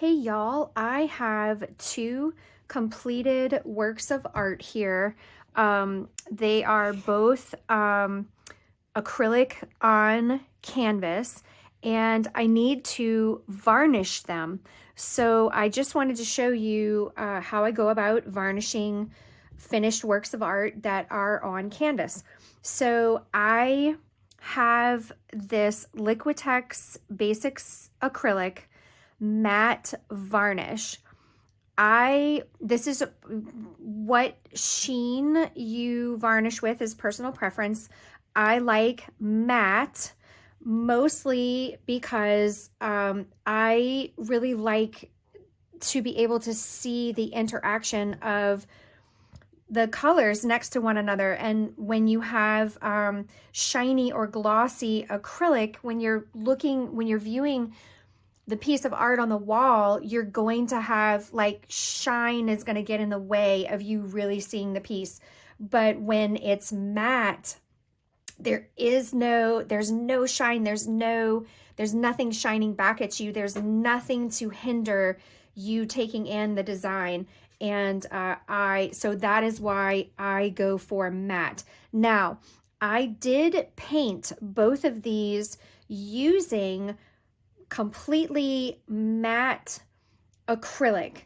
Hey y'all, I have two completed works of art here. They are both acrylic on canvas, and I need to varnish them. So I just wanted to show you how I go about varnishing finished works of art that are on canvas. So I have this Liquitex Basics Acrylic matte varnish. This is what sheen you varnish with is personal preference. I like matte mostly because I really like to be able to see the interaction of the colors next to one another. And when you have shiny or glossy acrylic, when you're viewing the piece of art on the wall, you're going to have like shine is going to get in the way of you really seeing the piece. But when it's matte, there's no shine, there's nothing shining back at you, there's nothing to hinder you taking in the design. And so that is why I go for matte. Now, I did paint both of these using completely matte acrylic.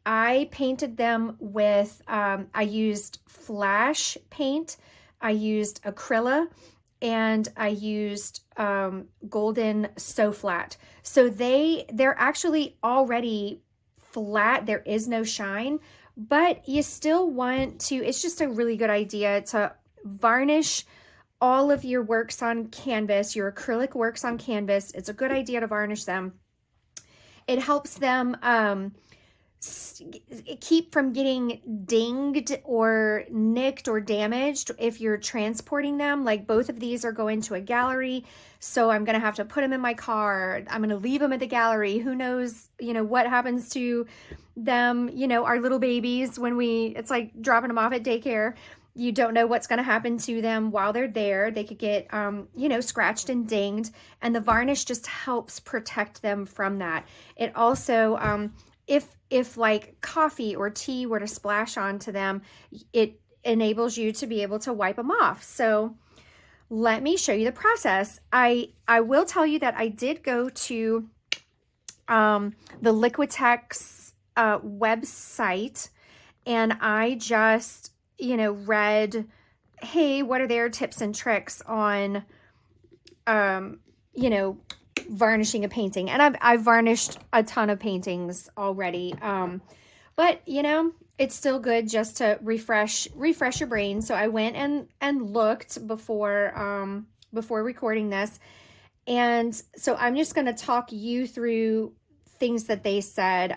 I painted them with, I used flash paint, I used acryla, and I used golden so flat. So they're actually already flat, there is no shine, but you still want to, it's just a really good idea to varnish all of your works on canvas, your acrylic works on canvas. It's a good idea to varnish them. It helps them keep from getting dinged or nicked or damaged if you're transporting them. Like both of these are going to a gallery, so I'm gonna have to put them in my car. I'm gonna leave them at the gallery. Who knows, what happens to them, our little babies when it's like dropping them off at daycare. You don't know what's going to happen to them while they're there. They could get, scratched and dinged, and the varnish just helps protect them from that. It also, if like coffee or tea were to splash onto them, it enables you to be able to wipe them off. So let me show you the process. I will tell you that I did go to the Liquitex website, and I just read, hey, what are their tips and tricks on, varnishing a painting. And I've varnished a ton of paintings already. But it's still good just to refresh your brain. So I went and looked before recording this. And so I'm just going to talk you through things that they said.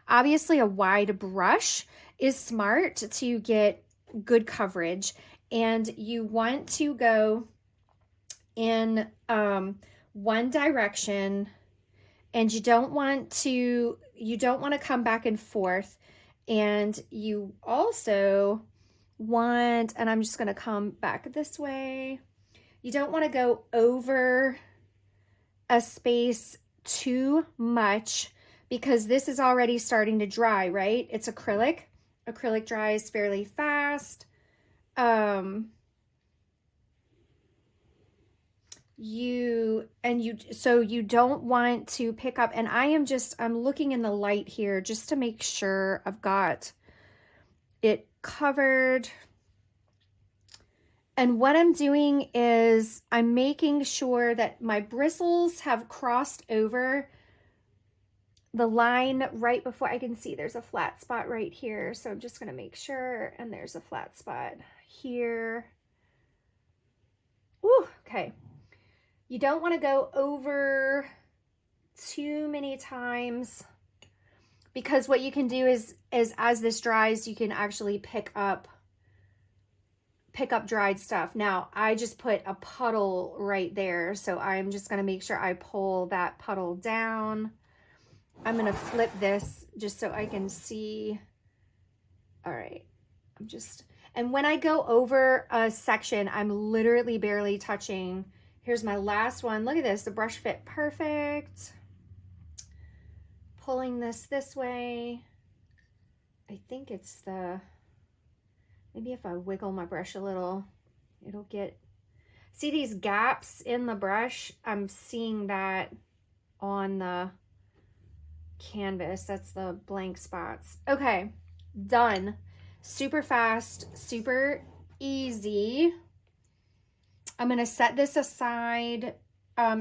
Obviously a wide brush is smart to get good coverage, and you want to go in one direction, and you don't want to come back and forth. And you also want, and I'm just going to come back this way, you don't want to go over a space too much, because this is already starting to dry, right? It's acrylic. Acrylic dries fairly fast. So you don't want to pick up, and I'm looking in the light here just to make sure I've got it covered. And what I'm doing is I'm making sure that my bristles have crossed over the line right before I can see there's a flat spot right here. So I'm just going to make sure, and there's a flat spot here. Ooh, okay. You don't want to go over too many times, because what you can do is as this dries, you can actually pick up dried stuff. Now, I just put a puddle right there, so I'm just going to make sure I pull that puddle down. I'm going to flip this just so I can see. All right. And when I go over a section, I'm literally barely touching. Here's my last one. Look at this. The brush fit perfect. pulling this way. I think it's maybe if I wiggle my brush a little, it'll get, see these gaps in the brush? I'm seeing that on the canvas. That's the blank spots. Okay, done. Super fast, super easy. I'm gonna set this aside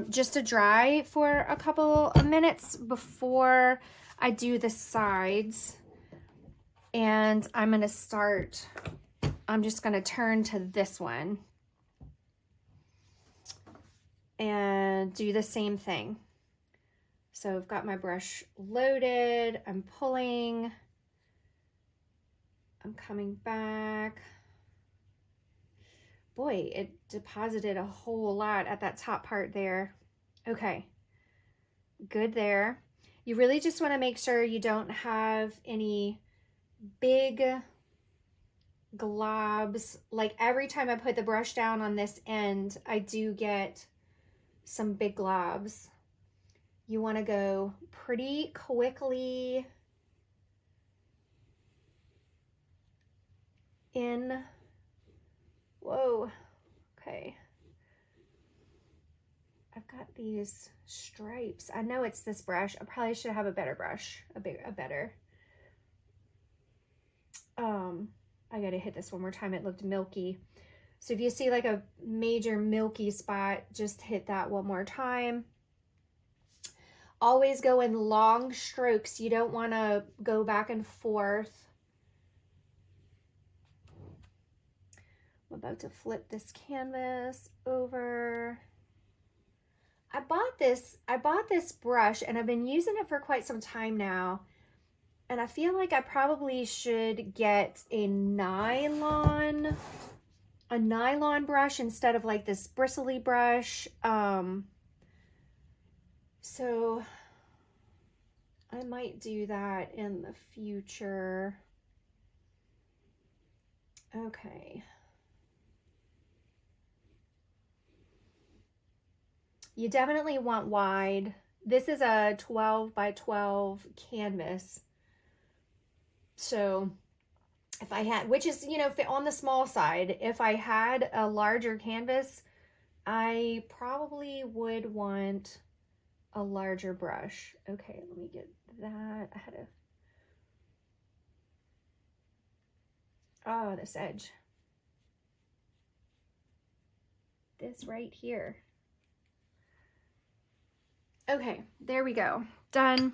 just to dry for a couple of minutes before I do the sides. And I'm gonna start, I'm just gonna turn to this one and do the same thing. So I've got my brush loaded, I'm pulling, I'm coming back. Boy, it deposited a whole lot at that top part there. Okay, good there. You really just want to make sure you don't have any big globs. Like every time I put the brush down on this end, I do get some big globs. You want to go pretty quickly in. Whoa, okay. I've got these stripes. I know it's this brush. I probably should have a better brush, a better. I gotta hit this one more time. It looked milky. So if you see like a major milky spot, just hit that one more time. Always go in long strokes. You don't want to go back and forth. I'm about to flip this canvas over. I bought this brush and I've been using it for quite some time now. And I feel like I probably should get a nylon brush instead of like this bristly brush. So I might do that in the future. Okay. You definitely want wide. This is a 12 by 12 canvas. So if I had, which is, you know, on the small side, if I had a larger canvas, I probably would want a larger brush. Okay, let me get that. I had oh, this edge. This right here. Okay, there we go. Done.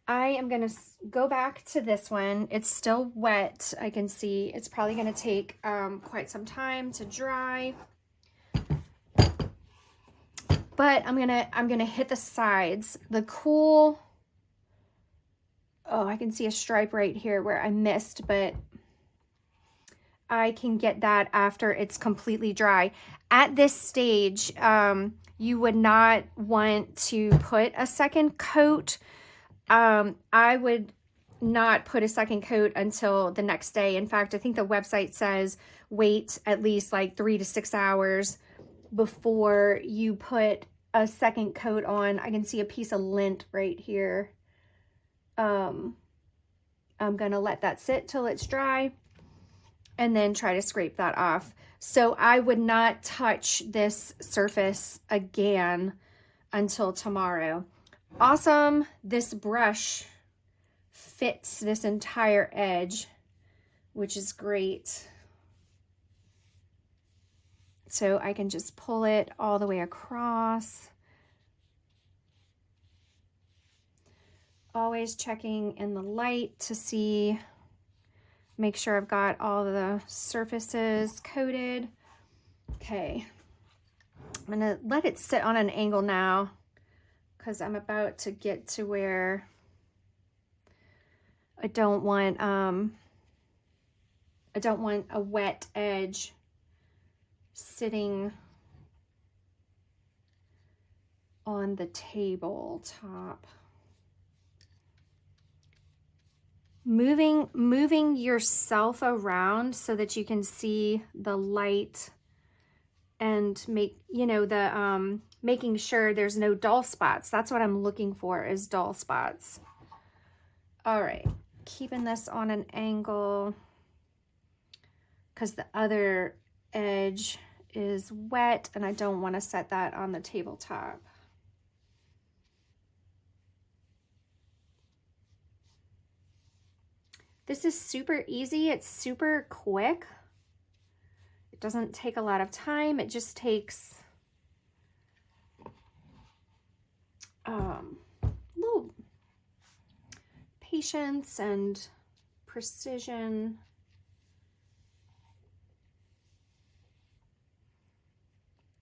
I am gonna go back to this one. It's still wet. I can see it's probably gonna take quite some time to dry. But I'm gonna hit the sides. The cool, oh, I can see a stripe right here where I missed, but I can get that after it's completely dry. At this stage, you would not want to put a second coat. I would not put a second coat until the next day. In fact, I think the website says wait at least like 3 to 6 hours before you put a second coat on. I can see a piece of lint right here. I'm gonna let that sit till it's dry and then try to scrape that off. So I would not touch this surface again until tomorrow. Awesome, this brush fits this entire edge, which is great. So I can just pull it all the way across. Always checking in the light to see, make sure I've got all the surfaces coated. Okay, I'm gonna let it sit on an angle now because I'm about to get to where I don't want a wet edge sitting on the tabletop. Moving yourself around so that you can see the light and make, you know, making sure there's no dull spots. That's what I'm looking for, is dull spots. All right, keeping this on an angle because the other edge is wet and I don't want to set that on the tabletop. This is super easy. It's super quick. It doesn't take a lot of time. It just takes little patience and precision.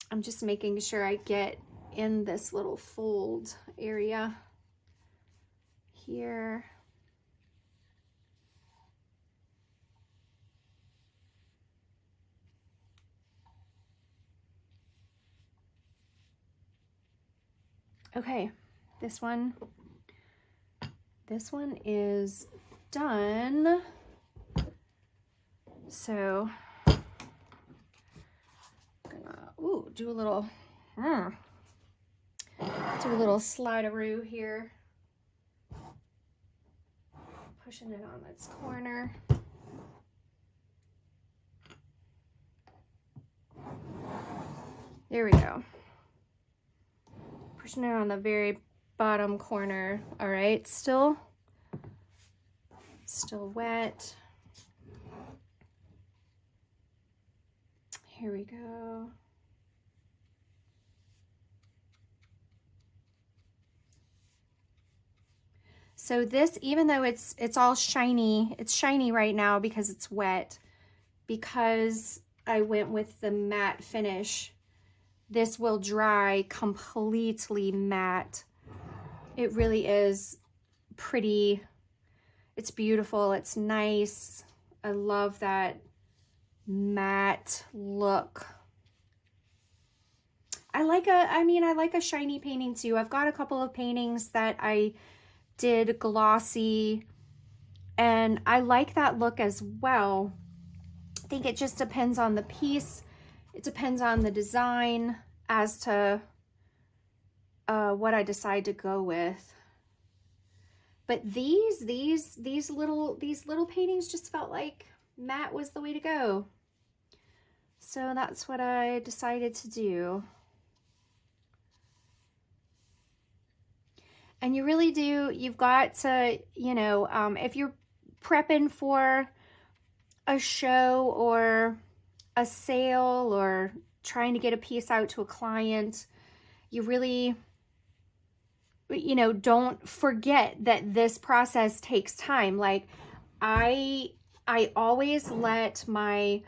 I'm just making sure I get in this little fold area here. Okay, this one is done. So I'm gonna do a little slideroo here. Pushing it on its corner. There we go. Pushing it on the very bottom corner. All right, still wet. Here we go. So this, even though it's all shiny, it's shiny right now because it's wet, because I went with the matte finish, this will dry completely matte. It really is pretty. It's beautiful. It's nice. I love that matte look. I like a shiny painting too. I've got a couple of paintings that I did glossy, and I like that look as well. I think it just depends on the piece. It depends on the design as to what I decide to go with. But these little paintings just felt like matte was the way to go. So that's what I decided to do. And you really do, you've got to, you know, if you're prepping for a show or a sale or trying to get a piece out to a client, you really, you know, don't forget that this process takes time. Like I always let my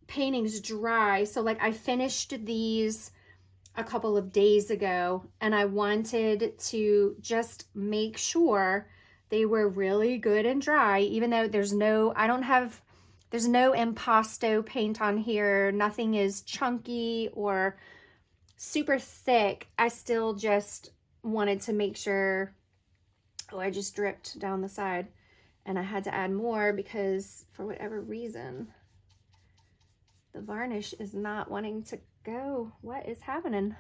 paintings dry. So like I finished these a couple of days ago and I wanted to just make sure they were really good and dry, even though there's no impasto paint on here. Nothing is chunky or super thick. I still just wanted to make sure. Oh, I just dripped down the side and I had to add more because for whatever reason, the varnish is not wanting to go. What is happening?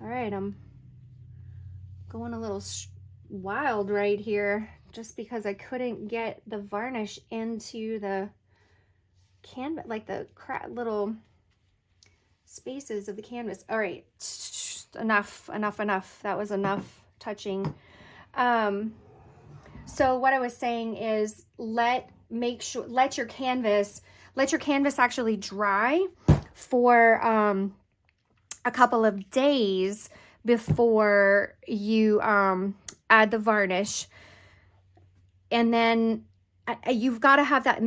All right, I'm going a little wild right here just because I couldn't get the varnish into the canvas, like the little spaces of the canvas. All right, enough. That was enough touching. So what I was saying is let your canvas actually dry for a couple of days before you add the varnish. And then you've got to have that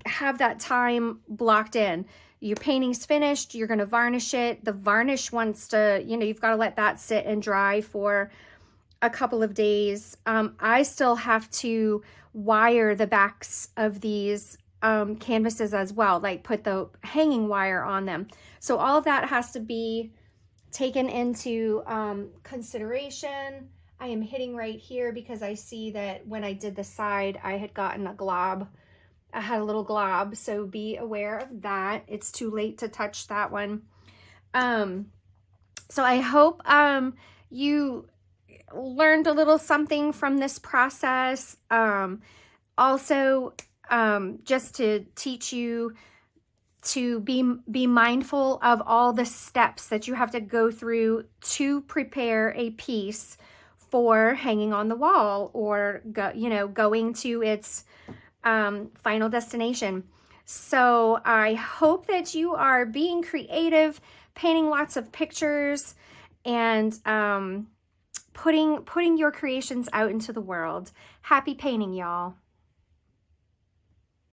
have that time blocked in. Your painting's finished, you're going to varnish it. The varnish wants to, you know, you've got to let that sit and dry for a couple of days. I still have to wire the backs of these canvases as well, like put the hanging wire on them. So all of that has to be taken into consideration. I am hitting right here because I see that when I did the side, I had gotten a glob I had a little glob, so be aware of that. It's too late to touch that one. So I hope you learned a little something from this process. Also, just to teach you to be mindful of all the steps that you have to go through to prepare a piece for hanging on the wall or going to its final destination. So I hope that you are being creative, painting lots of pictures, and putting your creations out into the world. Happy painting, y'all.